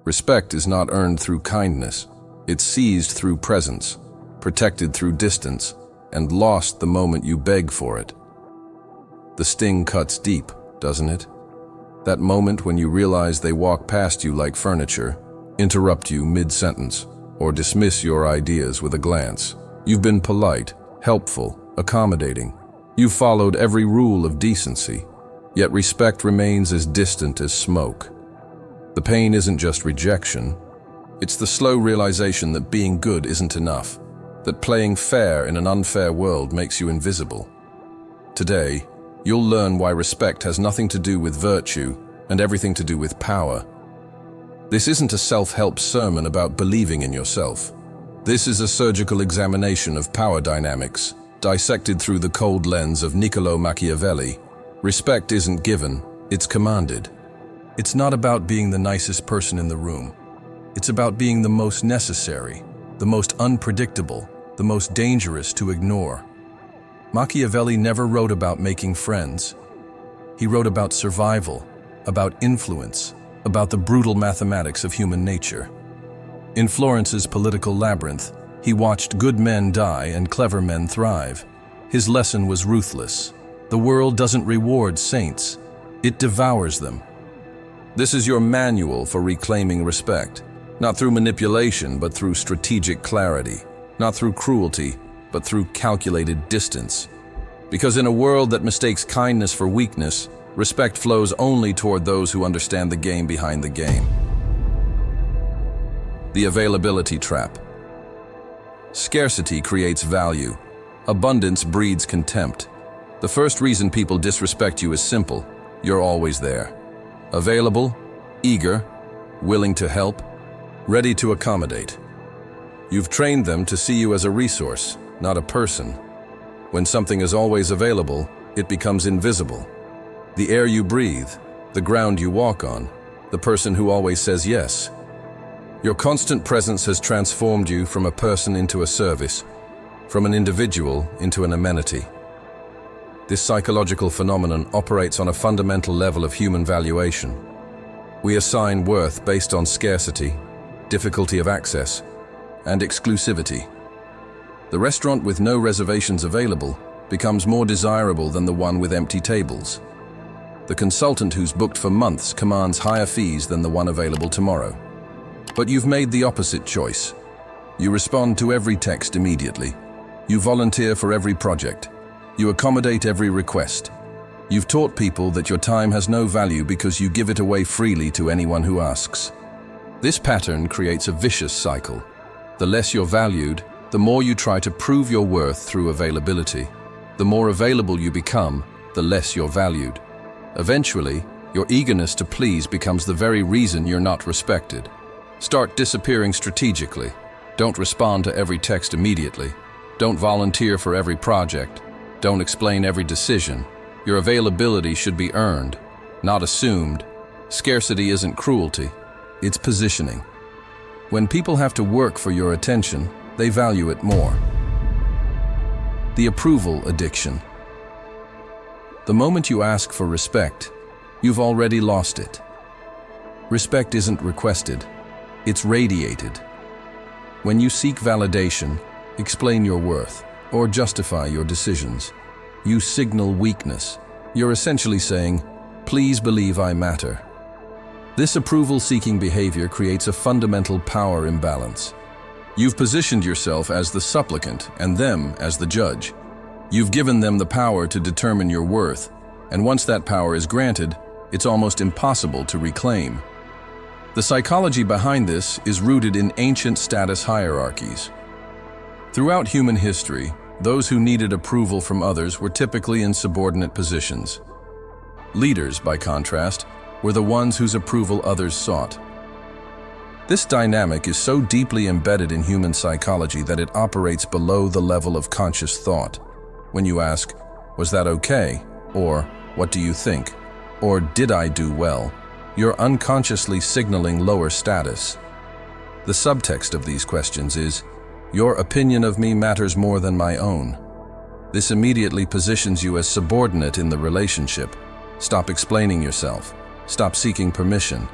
Respect is not earned through kindness. It's seized through presence, protected through distance, and lost the moment you beg for it. The sting cuts deep, doesn't it? That moment when you realize they walk past you like furniture, interrupt you mid-sentence, or dismiss your ideas with a glance. You've been polite, helpful, accommodating. You've followed every rule of decency, yet respect remains as distant as smoke. The pain isn't just rejection. It's the slow realization that being good isn't enough, that playing fair in an unfair world makes you invisible. Today, you'll learn why respect has nothing to do with virtue and everything to do with power. This isn't a self-help sermon about believing in yourself. This is a surgical examination of power dynamics, dissected through the cold lens of Niccolò Machiavelli. Respect isn't given, it's commanded. It's not about being the nicest person in the room. It's about being the most necessary, the most unpredictable, the most dangerous to ignore. Machiavelli never wrote about making friends. He wrote about survival, about influence, about the brutal mathematics of human nature. In Florence's political labyrinth, he watched good men die and clever men thrive. His lesson was ruthless. The world doesn't reward saints, it devours them. This is your manual for reclaiming respect, not through manipulation, but through strategic clarity, not through cruelty, but through calculated distance. Because in a world that mistakes kindness for weakness, respect flows only toward those who understand the game behind the game. The availability trap. Scarcity creates value. Abundance breeds contempt. The first reason people disrespect you is simple: you're always there. Available, eager, willing to help, ready to accommodate. You've trained them to see you as a resource, not a person. When something is always available, it becomes invisible. The air you breathe, the ground you walk on, the person who always says yes. Your constant presence has transformed you from a person into a service, from an individual into an amenity. This psychological phenomenon operates on a fundamental level of human valuation. We assign worth based on scarcity, difficulty of access, and exclusivity. The restaurant with no reservations available becomes more desirable than the one with empty tables. The consultant who's booked for months commands higher fees than the one available tomorrow. But you've made the opposite choice. You respond to every text immediately. You volunteer for every project. You accommodate every request. You've taught people that your time has no value because you give it away freely to anyone who asks. This pattern creates a vicious cycle. The less you're valued, the more you try to prove your worth through availability. The more available you become, the less you're valued. Eventually, your eagerness to please becomes the very reason you're not respected. Start disappearing strategically. Don't respond to every text immediately. Don't volunteer for every project. Don't explain every decision. Your availability should be earned, not assumed. Scarcity isn't cruelty, it's positioning. When people have to work for your attention, they value it more. The approval addiction. The moment you ask for respect, you've already lost it. Respect isn't requested, it's radiated. When you seek validation, explain your worth, or justify your decisions, you signal weakness. You're essentially saying, "Please believe I matter." This approval-seeking behavior creates a fundamental power imbalance. You've positioned yourself as the supplicant and them as the judge. You've given them the power to determine your worth, and once that power is granted, it's almost impossible to reclaim. The psychology behind this is rooted in ancient status hierarchies. Throughout human history, those who needed approval from others were typically in subordinate positions. Leaders, by contrast, were the ones whose approval others sought. This dynamic is so deeply embedded in human psychology that it operates below the level of conscious thought. When you ask, "Was that okay?" or "What do you think?" or "Did I do well?" you're unconsciously signaling lower status. The subtext of these questions is, "Your opinion of me matters more than my own." This immediately positions you as subordinate in the relationship. Stop explaining yourself. Stop seeking permission.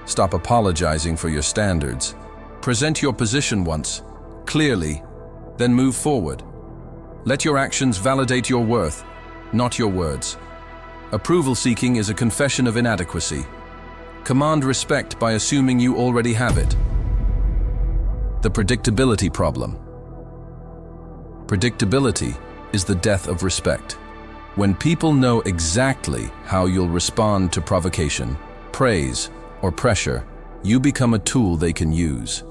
Stop apologizing for your standards. Present your position once, clearly, then move forward. Let your actions validate your worth, not your words. Approval seeking is a confession of inadequacy. Command respect by assuming you already have it. The predictability problem. Predictability is the death of respect. When people know exactly how you'll respond to provocation, praise, or pressure, you become a tool they can use.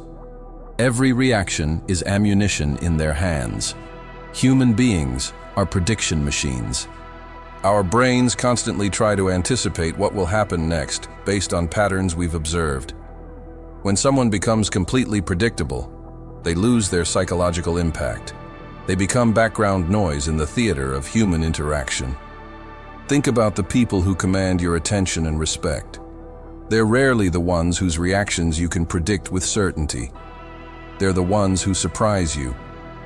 Every reaction is ammunition in their hands. Human beings are prediction machines. Our brains constantly try to anticipate what will happen next based on patterns we've observed. When someone becomes completely predictable, they lose their psychological impact. They become background noise in the theater of human interaction. Think about the people who command your attention and respect. They're rarely the ones whose reactions you can predict with certainty. They're the ones who surprise you,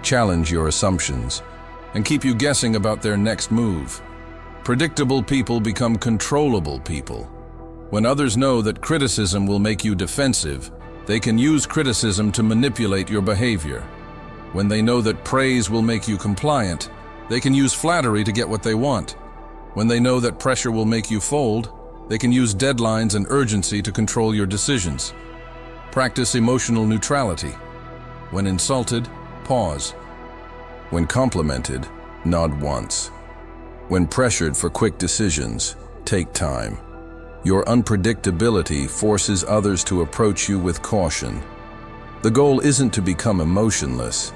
challenge your assumptions, and keep you guessing about their next move. Predictable people become controllable people. When others know that criticism will make you defensive, they can use criticism to manipulate your behavior. When they know that praise will make you compliant, they can use flattery to get what they want. When they know that pressure will make you fold, they can use deadlines and urgency to control your decisions. Practice emotional neutrality. When insulted, pause. When complimented, nod once. When pressured for quick decisions, take time. Your unpredictability forces others to approach you with caution. The goal isn't to become emotionless,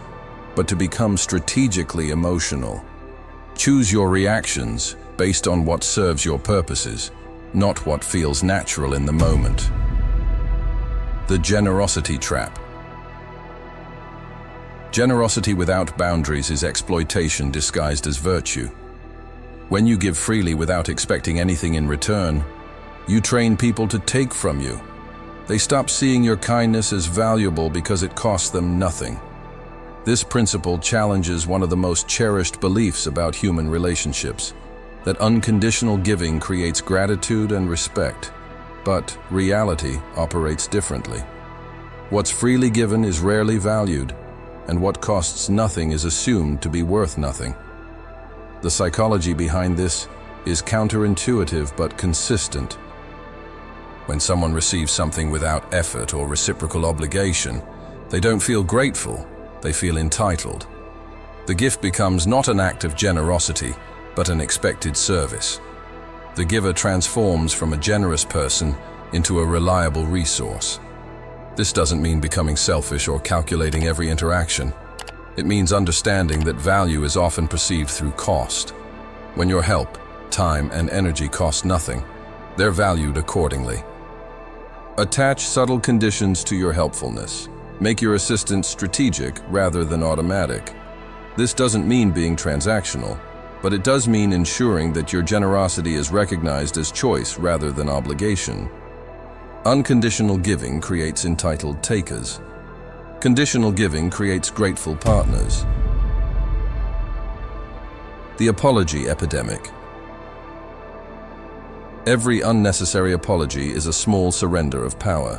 but to become strategically emotional. Choose your reactions based on what serves your purposes, not what feels natural in the moment. The generosity trap. Generosity without boundaries is exploitation disguised as virtue. When you give freely without expecting anything in return, you train people to take from you. They stop seeing your kindness as valuable because it costs them nothing. This principle challenges one of the most cherished beliefs about human relationships, that unconditional giving creates gratitude and respect. But reality operates differently. What's freely given is rarely valued, and what costs nothing is assumed to be worth nothing. The psychology behind this is counterintuitive but consistent. When someone receives something without effort or reciprocal obligation, they don't feel grateful, they feel entitled. The gift becomes not an act of generosity, but an expected service. The giver transforms from a generous person into a reliable resource. This doesn't mean becoming selfish or calculating every interaction. It means understanding that value is often perceived through cost. When your help, time, and energy cost nothing, they're valued accordingly. Attach subtle conditions to your helpfulness. Make your assistance strategic rather than automatic. This doesn't mean being transactional, but it does mean ensuring that your generosity is recognized as choice rather than obligation. Unconditional giving creates entitled takers. Conditional giving creates grateful partners. The apology epidemic. Every unnecessary apology is a small surrender of power.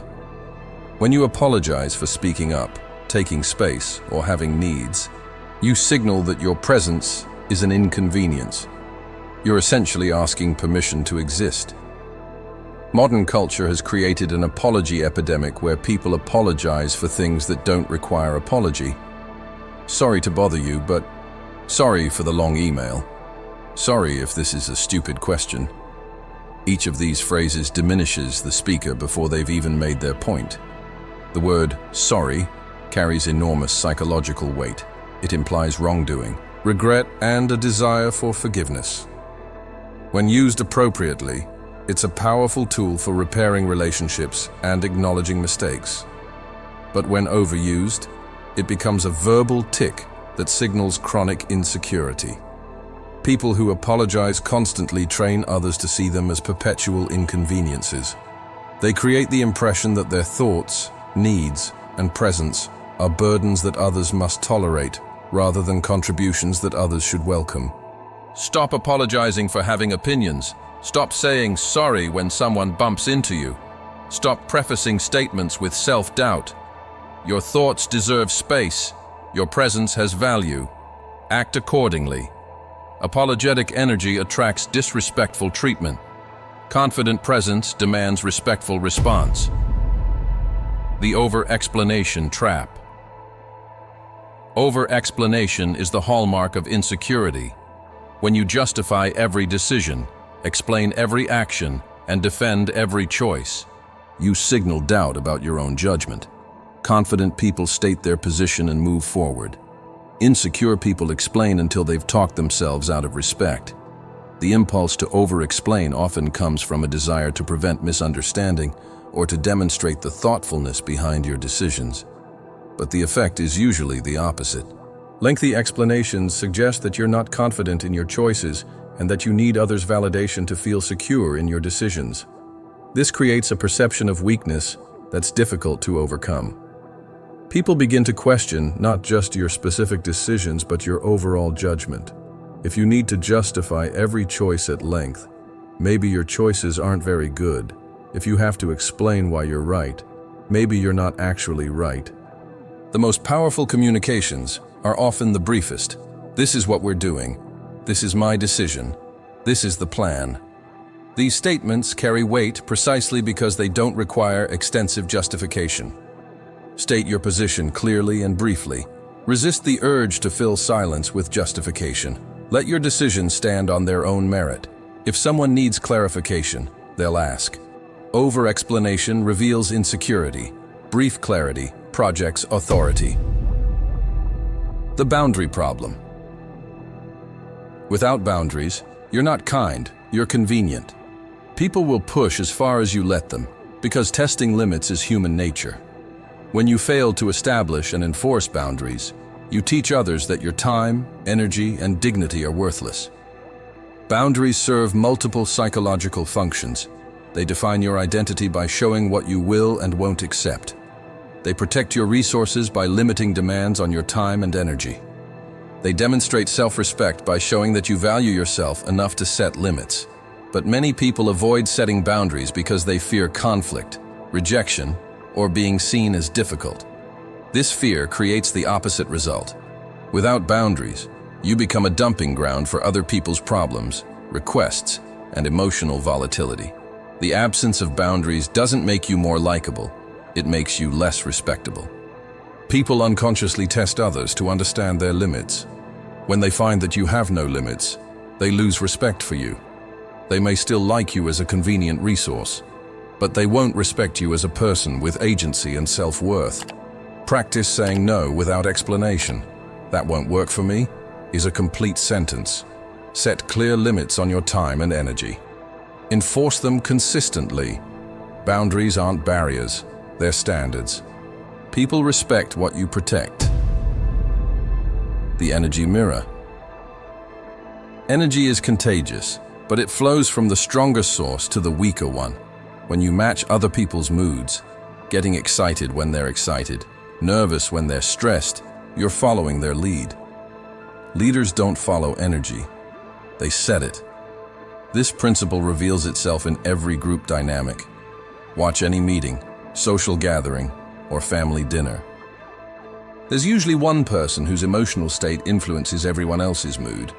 When you apologize for speaking up, taking space, or having needs, you signal that your presence is an inconvenience. You're essentially asking permission to exist. Modern culture has created an apology epidemic where people apologize for things that don't require apology. Sorry to bother you, but sorry for the long email. Sorry if this is a stupid question. Each of these phrases diminishes the speaker before they've even made their point. The word sorry carries enormous psychological weight. It implies wrongdoing, regret, and a desire for forgiveness. When used appropriately, it's a powerful tool for repairing relationships and acknowledging mistakes. But when overused, it becomes a verbal tick that signals chronic insecurity. People who apologize constantly train others to see them as perpetual inconveniences. They create the impression that their thoughts, needs, and presence are burdens that others must tolerate, rather than contributions that others should welcome. Stop apologizing for having opinions. Stop saying sorry when someone bumps into you. Stop prefacing statements with self-doubt. Your thoughts deserve space. Your presence has value. Act accordingly. Apologetic energy attracts disrespectful treatment. Confident presence demands respectful response. The over-explanation trap. Over-explanation is the hallmark of insecurity. When you justify every decision, explain every action, and defend every choice, you signal doubt about your own judgment. Confident people state their position and move forward. Insecure people explain until they've talked themselves out of respect. The impulse to over-explain often comes from a desire to prevent misunderstanding or to demonstrate the thoughtfulness behind your decisions. But the effect is usually the opposite. Lengthy explanations suggest that you're not confident in your choices and that you need others' validation to feel secure in your decisions. This creates a perception of weakness that's difficult to overcome. People begin to question not just your specific decisions, but your overall judgment. If you need to justify every choice at length, maybe your choices aren't very good. If you have to explain why you're right, maybe you're not actually right. The most powerful communications are often the briefest. This is what we're doing. This is my decision. This is the plan. These statements carry weight precisely because they don't require extensive justification. State your position clearly and briefly. Resist the urge to fill silence with justification. Let your decisions stand on their own merit. If someone needs clarification, they'll ask. Over-explanation reveals insecurity. Brief clarity projects authority. The boundary problem. Without boundaries, you're not kind, you're convenient. People will push as far as you let them, because testing limits is human nature. When you fail to establish and enforce boundaries, you teach others that your time, energy, and dignity are worthless. Boundaries serve multiple psychological functions. They define your identity by showing what you will and won't accept. They protect your resources by limiting demands on your time and energy. They demonstrate self-respect by showing that you value yourself enough to set limits. But many people avoid setting boundaries because they fear conflict, rejection, or being seen as difficult. This fear creates the opposite result. Without boundaries, you become a dumping ground for other people's problems, requests, and emotional volatility. The absence of boundaries doesn't make you more likable, it makes you less respectable. People unconsciously test others to understand their limits. When they find that you have no limits, they lose respect for you. They may still like you as a convenient resource, but they won't respect you as a person with agency and self-worth. Practice saying no without explanation. "That won't work for me," is a complete sentence. Set clear limits on your time and energy. Enforce them consistently. Boundaries aren't barriers, they're standards. People respect what you protect. The energy mirror. Energy is contagious, but it flows from the stronger source to the weaker one. When you match other people's moods, getting excited when they're excited, nervous when they're stressed, you're following their lead. Leaders don't follow energy, they set it. This principle reveals itself in every group dynamic. Watch any meeting, social gathering, or family dinner. There's usually one person whose emotional state influences everyone else's mood.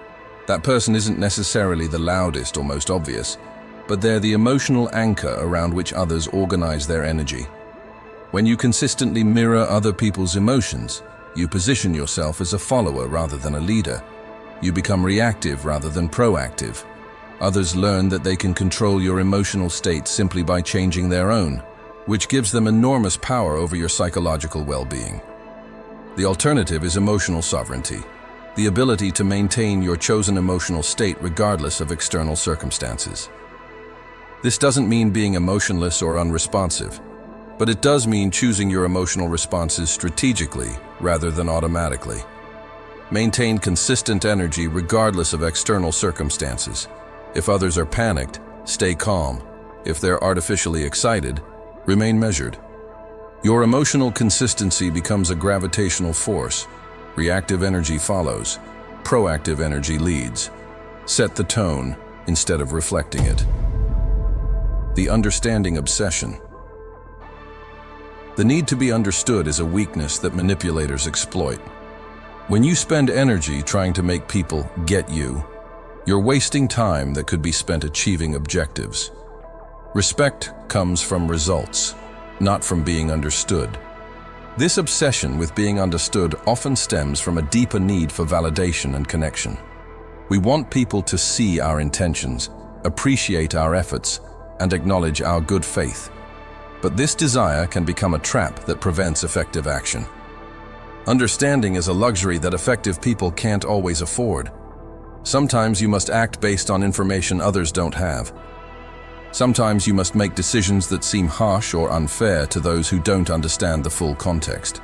That person isn't necessarily the loudest or most obvious, but they're the emotional anchor around which others organize their energy. When you consistently mirror other people's emotions, you position yourself as a follower rather than a leader. You become reactive rather than proactive. Others learn that they can control your emotional state simply by changing their own, which gives them enormous power over your psychological well-being. The alternative is emotional sovereignty, the ability to maintain your chosen emotional state regardless of external circumstances. This doesn't mean being emotionless or unresponsive, but it does mean choosing your emotional responses strategically rather than automatically. Maintain consistent energy regardless of external circumstances. If others are panicked, stay calm. If they're artificially excited, remain measured. Your emotional consistency becomes a gravitational force. Reactive energy follows. Proactive energy leads. Set the tone instead of reflecting it. The understanding obsession. The need to be understood is a weakness that manipulators exploit. When you spend energy trying to make people get you, you're wasting time that could be spent achieving objectives. Respect comes from results, not from being understood. This obsession with being understood often stems from a deeper need for validation and connection. We want people to see our intentions, appreciate our efforts, and acknowledge our good faith. But this desire can become a trap that prevents effective action. Understanding is a luxury that effective people can't always afford. Sometimes you must act based on information others don't have. Sometimes you must make decisions that seem harsh or unfair to those who don't understand the full context.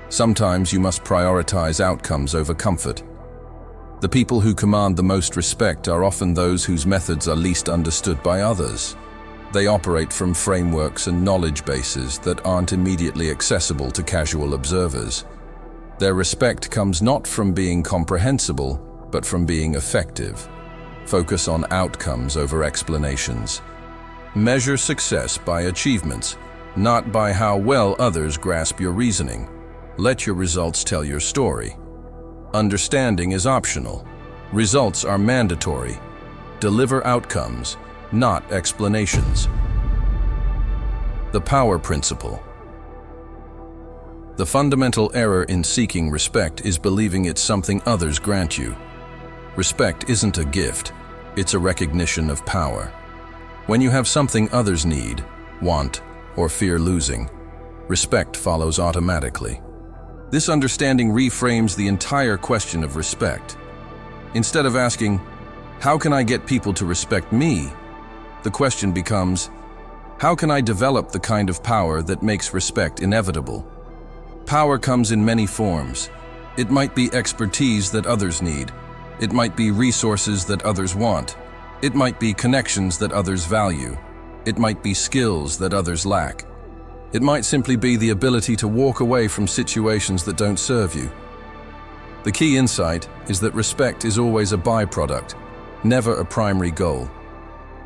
Sometimes you must prioritize outcomes over comfort. The people who command the most respect are often those whose methods are least understood by others. They operate from frameworks and knowledge bases that aren't immediately accessible to casual observers. Their respect comes not from being comprehensible, but from being effective. Focus on outcomes over explanations. Measure success by achievements, not by how well others grasp your reasoning. Let your results tell your story. Understanding is optional. Results are mandatory. Deliver outcomes, not explanations. The power principle. The fundamental error in seeking respect is believing it's something others grant you. Respect isn't a gift, it's a recognition of power. When you have something others need, want, or fear losing, respect follows automatically. This understanding reframes the entire question of respect. Instead of asking, "How can I get people to respect me?" the question becomes, "How can I develop the kind of power that makes respect inevitable?" Power comes in many forms. It might be expertise that others need. It might be resources that others want. It might be connections that others value. It might be skills that others lack. It might simply be the ability to walk away from situations that don't serve you. The key insight is that respect is always a byproduct, never a primary goal.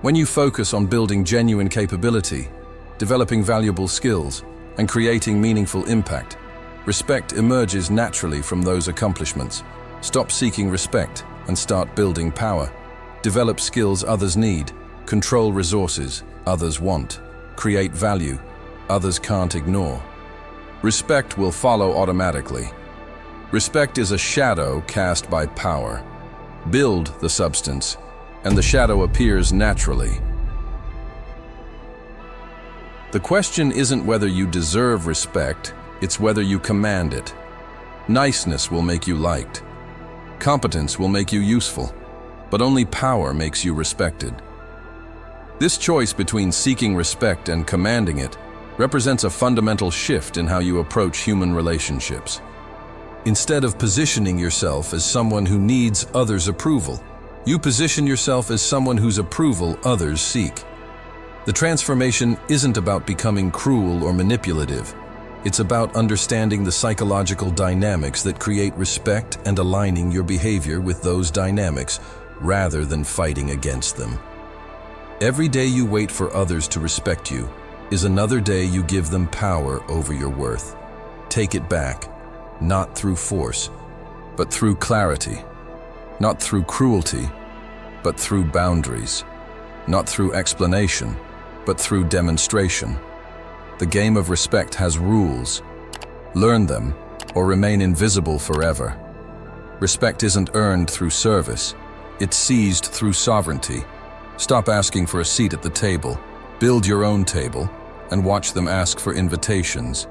When you focus on building genuine capability, developing valuable skills, and creating meaningful impact, respect emerges naturally from those accomplishments. Stop seeking respect and start building power. Develop skills others need, control resources others want, create value others can't ignore. Respect will follow automatically. Respect is a shadow cast by power. Build the substance, and the shadow appears naturally. The question isn't whether you deserve respect, it's whether you command it. Niceness will make you liked. Competence will make you useful. But only power makes you respected. This choice between seeking respect and commanding it represents a fundamental shift in how you approach human relationships. Instead of positioning yourself as someone who needs others' approval, you position yourself as someone whose approval others seek. The transformation isn't about becoming cruel or manipulative. It's about understanding the psychological dynamics that create respect and aligning your behavior with those dynamics, rather than fighting against them. Every day you wait for others to respect you is another day you give them power over your worth. Take it back, not through force, but through clarity. Not through cruelty, but through boundaries. Not through explanation, but through demonstration. The game of respect has rules. Learn them, or remain invisible forever. Respect isn't earned through service. It's seized through sovereignty. Stop asking for a seat at the table. Build your own table, and watch them ask for invitations.